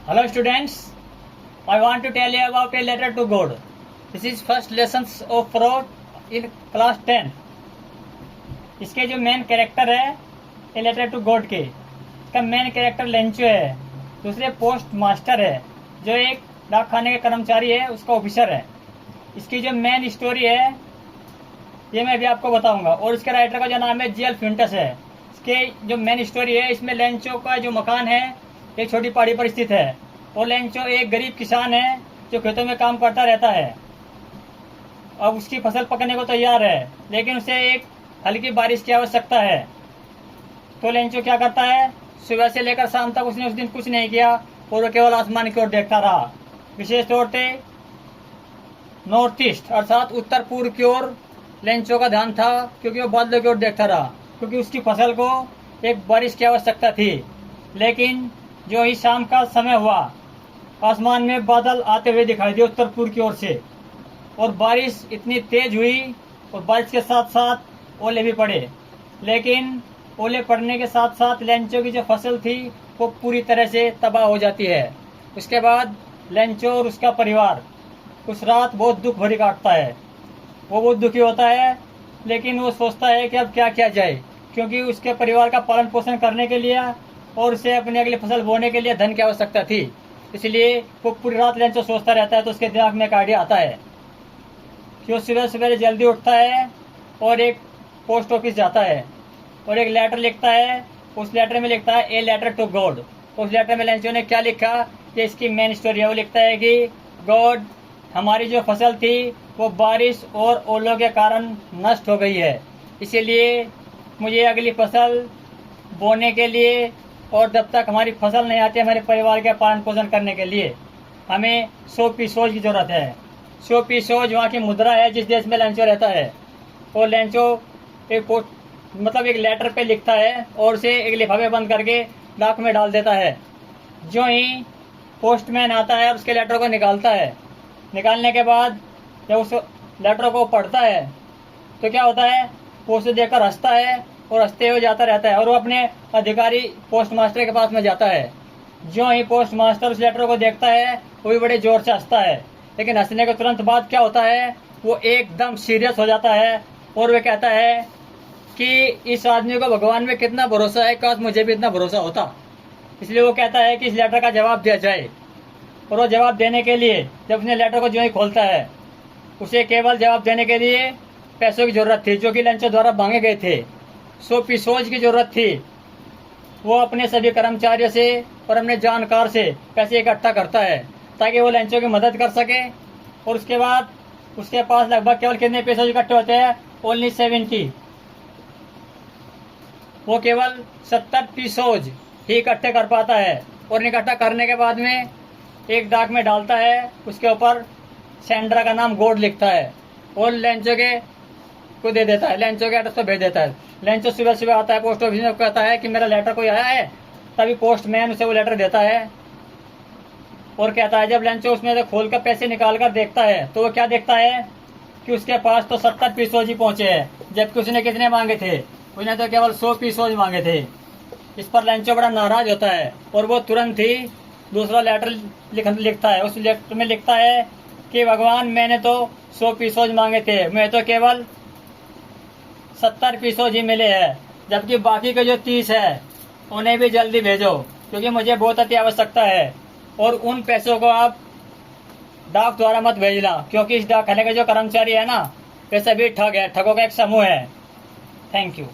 Hello students, I want to tell you about a letter to God. This is first lessons of fraud in class 10. इसके जो main character है a letter to God के, इसका main character Lencho है। दूसरे post master है जो एक डाकखाने के कर्मचारी है, उसका ऑफिसर है। इसकी जो मेन स्टोरी है ये मैं अभी आपको बताऊंगा। और इसके राइटर का जो नाम है जी.एल. फ्यूंटस है। इसके जो मेन स्टोरी है इसमें लेंचो का जो मकान है एक छोटी पहाड़ी पर स्थित है और लेंचो एक गरीब किसान है जो खेतों में काम करता रहता है। अब उसकी फसल पकने को तैयार है लेकिन उसे एक हल्की बारिश की आवश्यकता है। तो लेंचो क्या करता है, सुबह से लेकर शाम तक उसने उस दिन कुछ नहीं किया और वो केवल आसमान की ओर देखता रहा। विशेष तौर से नॉर्थ ईस्ट अर्थात उत्तर पूर्व की ओर लेंचो का ध्यान था, क्योंकि वो बादलों की ओर देखता रहा, क्योंकि उसकी फसल को एक बारिश की आवश्यकता थी। लेकिन जो ही शाम का समय हुआ, आसमान में बादल आते हुए दिखाई दिए उत्तर पूर्व की ओर से, और बारिश इतनी तेज हुई और बारिश के साथ साथ ओले भी पड़े। लेकिन ओले पड़ने के साथ साथ लेंचो की जो फसल थी वो पूरी तरह से तबाह हो जाती है। उसके बाद लेंचो और उसका परिवार उस रात बहुत दुख भरी काटता है। वो बहुत दुखी होता है लेकिन वो सोचता है कि अब क्या किया जाए, क्योंकि उसके परिवार का पालन पोषण करने के लिए और उसे अपनी अगली फसल बोने के लिए धन की आवश्यकता थी। इसलिए वो पूरी रात लेंचो सोचता रहता है। तो उसके दिमाग में एक आइडिया आता है कि वो सुबह सवेरे जल्दी उठता है और एक पोस्ट ऑफिस जाता है और एक लेटर लिखता है। उस लेटर में लिखता है ए लेटर टू गॉड। उस लेटर में लेंचो ने क्या लिखा, कि इसकी मेन स्टोरी है। वो लिखता है कि गॉड, हमारी जो फसल थी वो बारिश और ओलों के कारण नष्ट हो गई है, इसीलिए मुझे अगली फसल बोने के लिए और जब तक हमारी फसल नहीं आती हमारे परिवार के पालन पोषण करने के लिए हमें 100 पीसोज की जरूरत है। 100 पीसोज वहाँ की मुद्रा है जिस देश में लेंचो रहता है। और लेंचो एक लेटर पे लिखता है और उसे एक लिफाफे बंद करके डाक में डाल देता है। जो ही पोस्टमैन आता है और उसके लेटर को निकालता है, निकालने के बाद जब उस लेटर को पढ़ता है तो क्या होता है, वो उसे देखकर हंसता है और हंसते हुए जाता रहता है और वो अपने अधिकारी पोस्ट मास्टर के पास में जाता है। जो ही पोस्ट मास्टर उस लेटर को देखता है वो भी बड़े जोर से हंसता है, लेकिन हंसने के तुरंत बाद क्या होता है, वो एकदम सीरियस हो जाता है और वो कहता है कि इस आदमी को भगवान में कितना भरोसा है, काश मुझे भी इतना भरोसा होता। इसलिए वो कहता है कि इस लेटर का जवाब दिया जाए। और वो जवाब देने के लिए जब उसने लेटर को जो ही खोलता है, उसे केवल जवाब देने के लिए पैसों की जरूरत थी जो कि लेंचो द्वारा मांगे गए थे। 100 पीसोज की जरूरत थी। वो अपने सभी कर्मचारियों से और अपने जानकार से पैसे इकट्ठा करता है ताकि वो लेंचो की मदद कर सके। और उसके बाद उसके पास लगभग केवल कितने पैसे इकट्ठे होते हैं, ओनली 70। वो केवल 70 पीसोज ही इकट्ठे कर पाता है और इकट्ठा करने के बाद में एक डाक में डालता है। उसके ऊपर सेंड्रा का नाम गॉड लिखता है और लेंचो के को दे देता है, लेंचो के एड्रेस पर भेज देता है। लेंचो सुबह सुबह आता है पोस्ट ऑफिस में, कहता है कि मेरा लेटर कोई आया है। तभी पोस्टमैन उसे वो लेटर देता है और कहता है, जब लेंचो उसमें से खोल कर पैसे निकाल कर देखता है तो वो क्या देखता है कि उसके पास तो 70 पीसोज ही पहुंचे हैं, जबकि उसने कितने मांगे थे, उसने तो केवल 100 पीसोज मांगे थे। इस पर लेंचो बड़ा नाराज होता है और वो तुरंत ही दूसरा लेटर लिखता है। उस लेटर में लिखता है कि भगवान, मैंने तो 100 पीसोज मांगे थे, मैं तो केवल 70 पीसोज ही मिले हैं, जबकि बाकी के जो 30 है उन्हें भी जल्दी भेजो, क्योंकि मुझे बहुत अति आवश्यकता है। और उन पैसों को आप डाक द्वारा मत भेजना, क्योंकि इस डाकखाने के जो कर्मचारी है ना, वे सभी ठग है, ठगों का एक समूह है। Thank you.